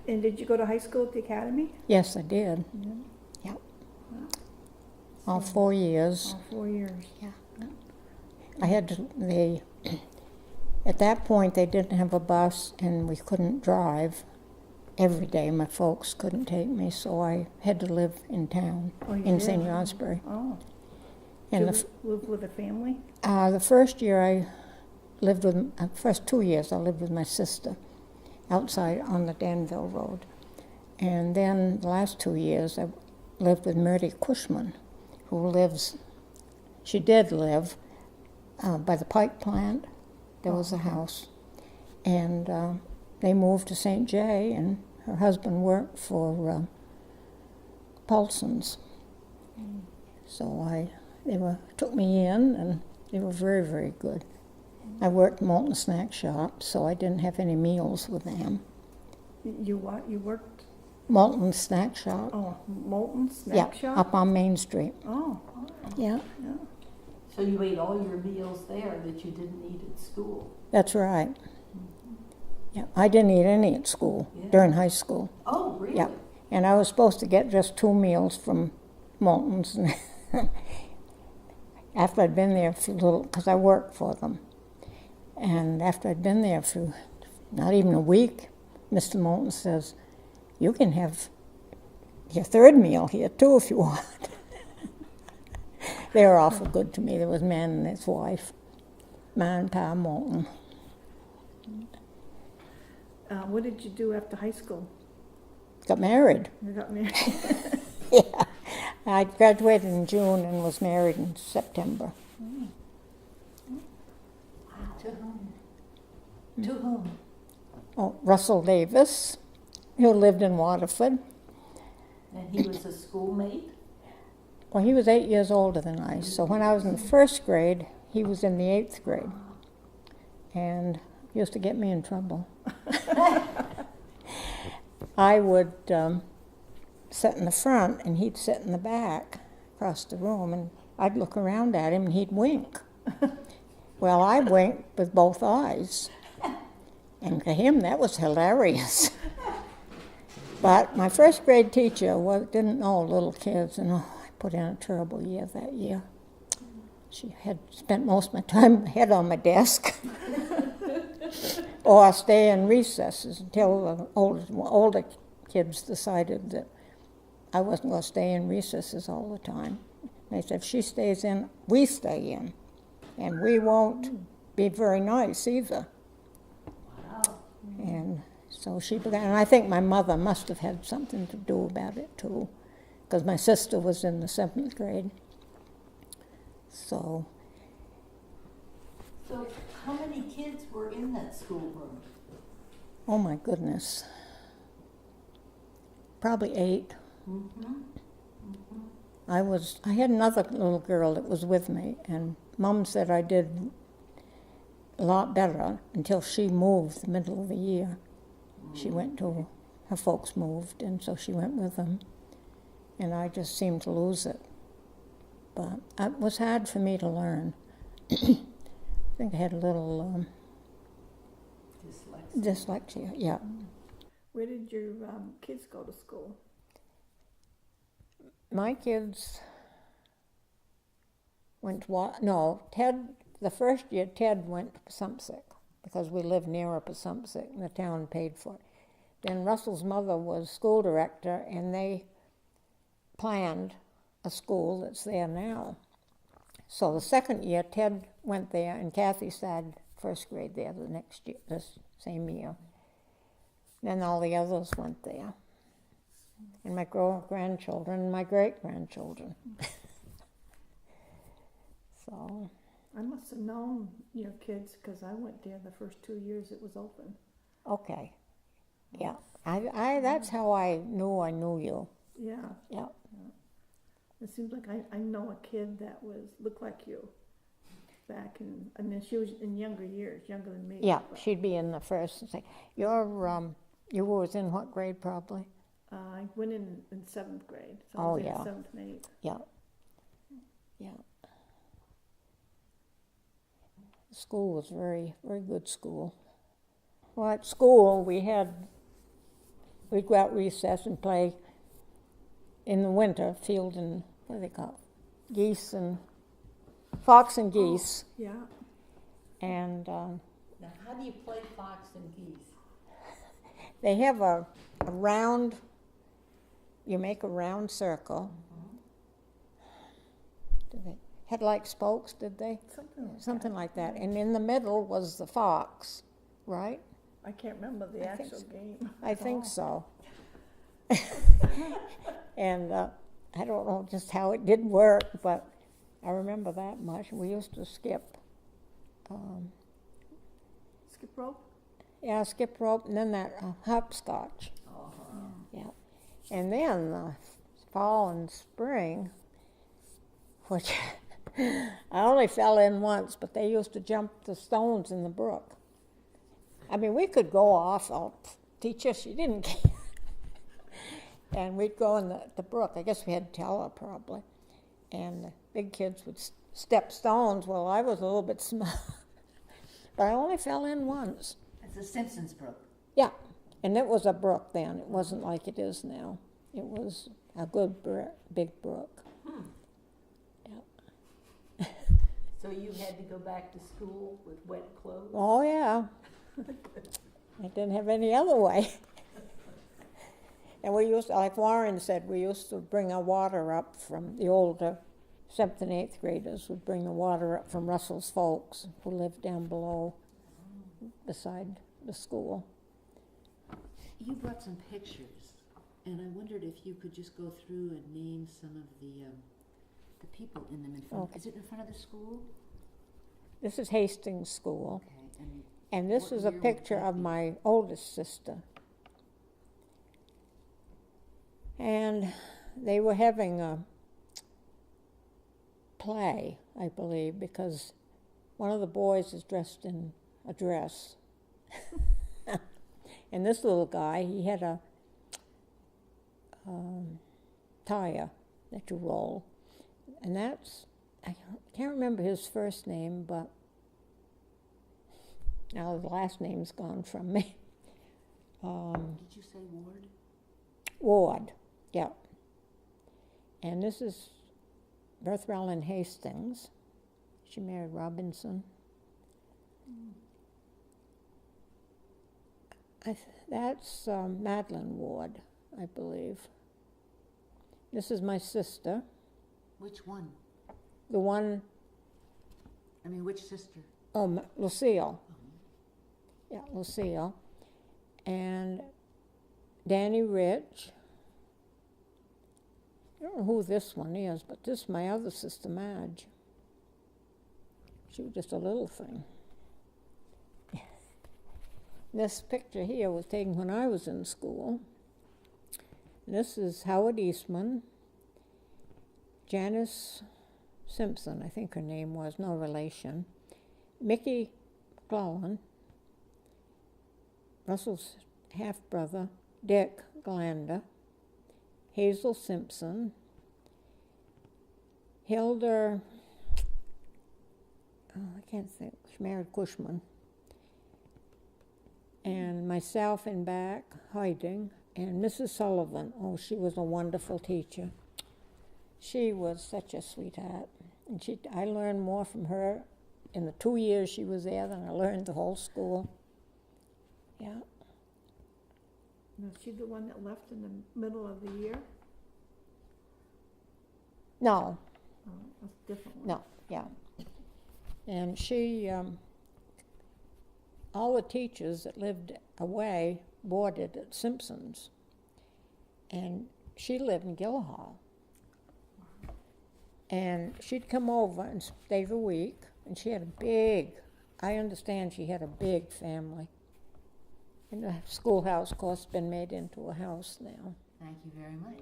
And did you go to high school at the academy? Yes, I did. Yeah. Yep. Wow. All 4 years. All 4 years. Yeah. I had to, at that point they didn't have a bus and we couldn't drive every day. My folks couldn't take me, so I had to live in town in St. Osbury. Oh. And Did you live with a family? the first year I lived with, first 2 years I lived with my sister outside on the Danville Road. And then the last 2 years I lived with Myrtie Cushman, who lives, she did live by the Pike plant. There was a house. And they moved to St. Jay, and her husband worked for Paulson's. So they took me in, and they were very, very good. I worked Molten Snack Shop, so I didn't have any meals with them. You what? You worked? Molten Snack Shop. Oh, Molten Snack Shop? Up on Main Street. Oh. Yeah. Yeah. So you ate all your meals there that you didn't eat at school? That's right. Yeah, I didn't eat any at school during high school. Oh, really? Yeah, and I was supposed to get just 2 meals from Molten's. After I'd been there for a little, because I worked for them, and after I'd been there for not even a week, Mr. Molten says, "You can have your 3rd meal here too if you want." They were awful good to me. There was a man and his wife, Ma and Pa Molten. What did you do after high school? Got married. You got married? Yeah. I graduated in June and was married in September. To whom? To whom? Oh, Russell Davis, who lived in Waterford. And he was a schoolmate? Well, he was 8 years older than I, so when I was in the 1st grade, he was in the 8th grade. And used to get me in trouble. I would sit in the front and he'd sit in the back across the room, and I'd look around at him and he'd wink. Well, I winked with both eyes, and to him that was hilarious. But my 1st grade teacher didn't know little kids, and I put in a terrible year that year. She had spent most of my time head on my desk. Or stay in recesses until the older kids decided that I wasn't going to stay in recesses all the time. They said, if she stays in, we stay in. And we won't be very nice either. Wow. And so she began, and I think my mother must have had something to do about it too, because my sister was in the 7th grade. So how many kids were in that schoolroom? oh my goodness, probably 8. Mm-hmm. I had another little girl that was with me, and Mom said I did a lot better until she moved the middle of the year. She went to, her folks moved, and so she went with them, and I just seemed to lose it. But it was hard for me to learn. I think I had a little dyslexia, yeah. Where did your kids go to school? My kids went to, Ted, the first year Ted went to Passumpsic because we lived near Passumpsic and the town paid for it. Then Russell's mother was school director, and they planned a school that's there now. So the 2nd year Ted went there, and Kathy started 1st grade there the next year, this same year. Then all the others went there. And my grandchildren and my great-grandchildren. So I must have known your kids because I went there the first 2 years it was open. okay, yeah. I that's how I knew you. Yeah. Yeah. It seems like I know a kid that looked like you back in, I mean, she was in younger years, younger than me. Yeah, but, she'd be in the 1st and say, you was in what grade probably? I went in 7th grade, so I Oh, was in yeah. 7th and 8th. Yeah. Yeah. The school was very, very good school. Well, at school we we'd go out recess and play in the winter, field and, what do they call it? Geese and, fox and geese. Yeah. And Now, how do you play fox and geese? they have a round, you make a round circle. Did they had like spokes, did they? Something like that. And in the middle was the fox, right? I can't remember the I think actual so. game. I think so. And I don't know just how it did work, but I remember that much. We used to skip. Skip rope? Yeah, skip rope, and then that hopscotch. Yeah. And then fall and spring, which I only fell in once, but they used to jump the stones in the brook. I mean, we could go off. I'll teach us. She didn't care. And we'd go in the brook. I guess we had to tell her probably. And the big kids would step stones. Well, I was a little bit small. But I only fell in once. It's the Simpsons Brook. Yeah. And it was a brook then. It wasn't like it is now. It was a good big brook. Yeah. So you had to go back to school with wet clothes? Oh, yeah. I didn't have any other way. And we used, like Warren said, we used to bring our water up from the older 7th and 8th graders would bring the water up from Russell's folks who lived down below beside the school. You brought some pictures, and I wondered if you could just go through and name some of the people in them in front. Okay. Is it in front of the school? This is Hastings School. Okay, And this what is a year would picture that of be? my oldest sister. And they were having a play, I believe, because one of the boys is dressed in a dress. And this little guy, he had a tire that you roll. And that's, I can't remember his first name, but now the last name's gone from me. Did you say Ward? Ward, yeah. And this is Bertha Ellen Hastings. She married Robinson. That's Madeline Ward, I believe. This is my sister, Which one? the one, I mean, which sister? Lucille. Yeah, Lucille. And Danny Rich. I don't know who this one is, but this is my other sister, Madge. She was just a little thing. This picture here was taken when I was in school. This is Howard Eastman, Janice Simpson, I think her name was, no relation, Mickey McClellan, Russell's half-brother, Dick Glander, Hazel Simpson, Hilda, I can't think, she married Cushman, and myself in back, hiding, and Mrs. Sullivan. Oh, she was a wonderful teacher. She was such a sweetheart. And I learned more from her in the 2 years she was there than I learned the whole school. Yeah. Was she the one that left in the middle of the year? No, Oh, that's a different one. no, yeah. And she, all the teachers that lived away boarded at Simpson's. And she lived in Gillahall. And she'd come over and stay the week, and she had a big, I understand she had a big family. And the schoolhouse, of course, has been made into a house now. Thank you very much.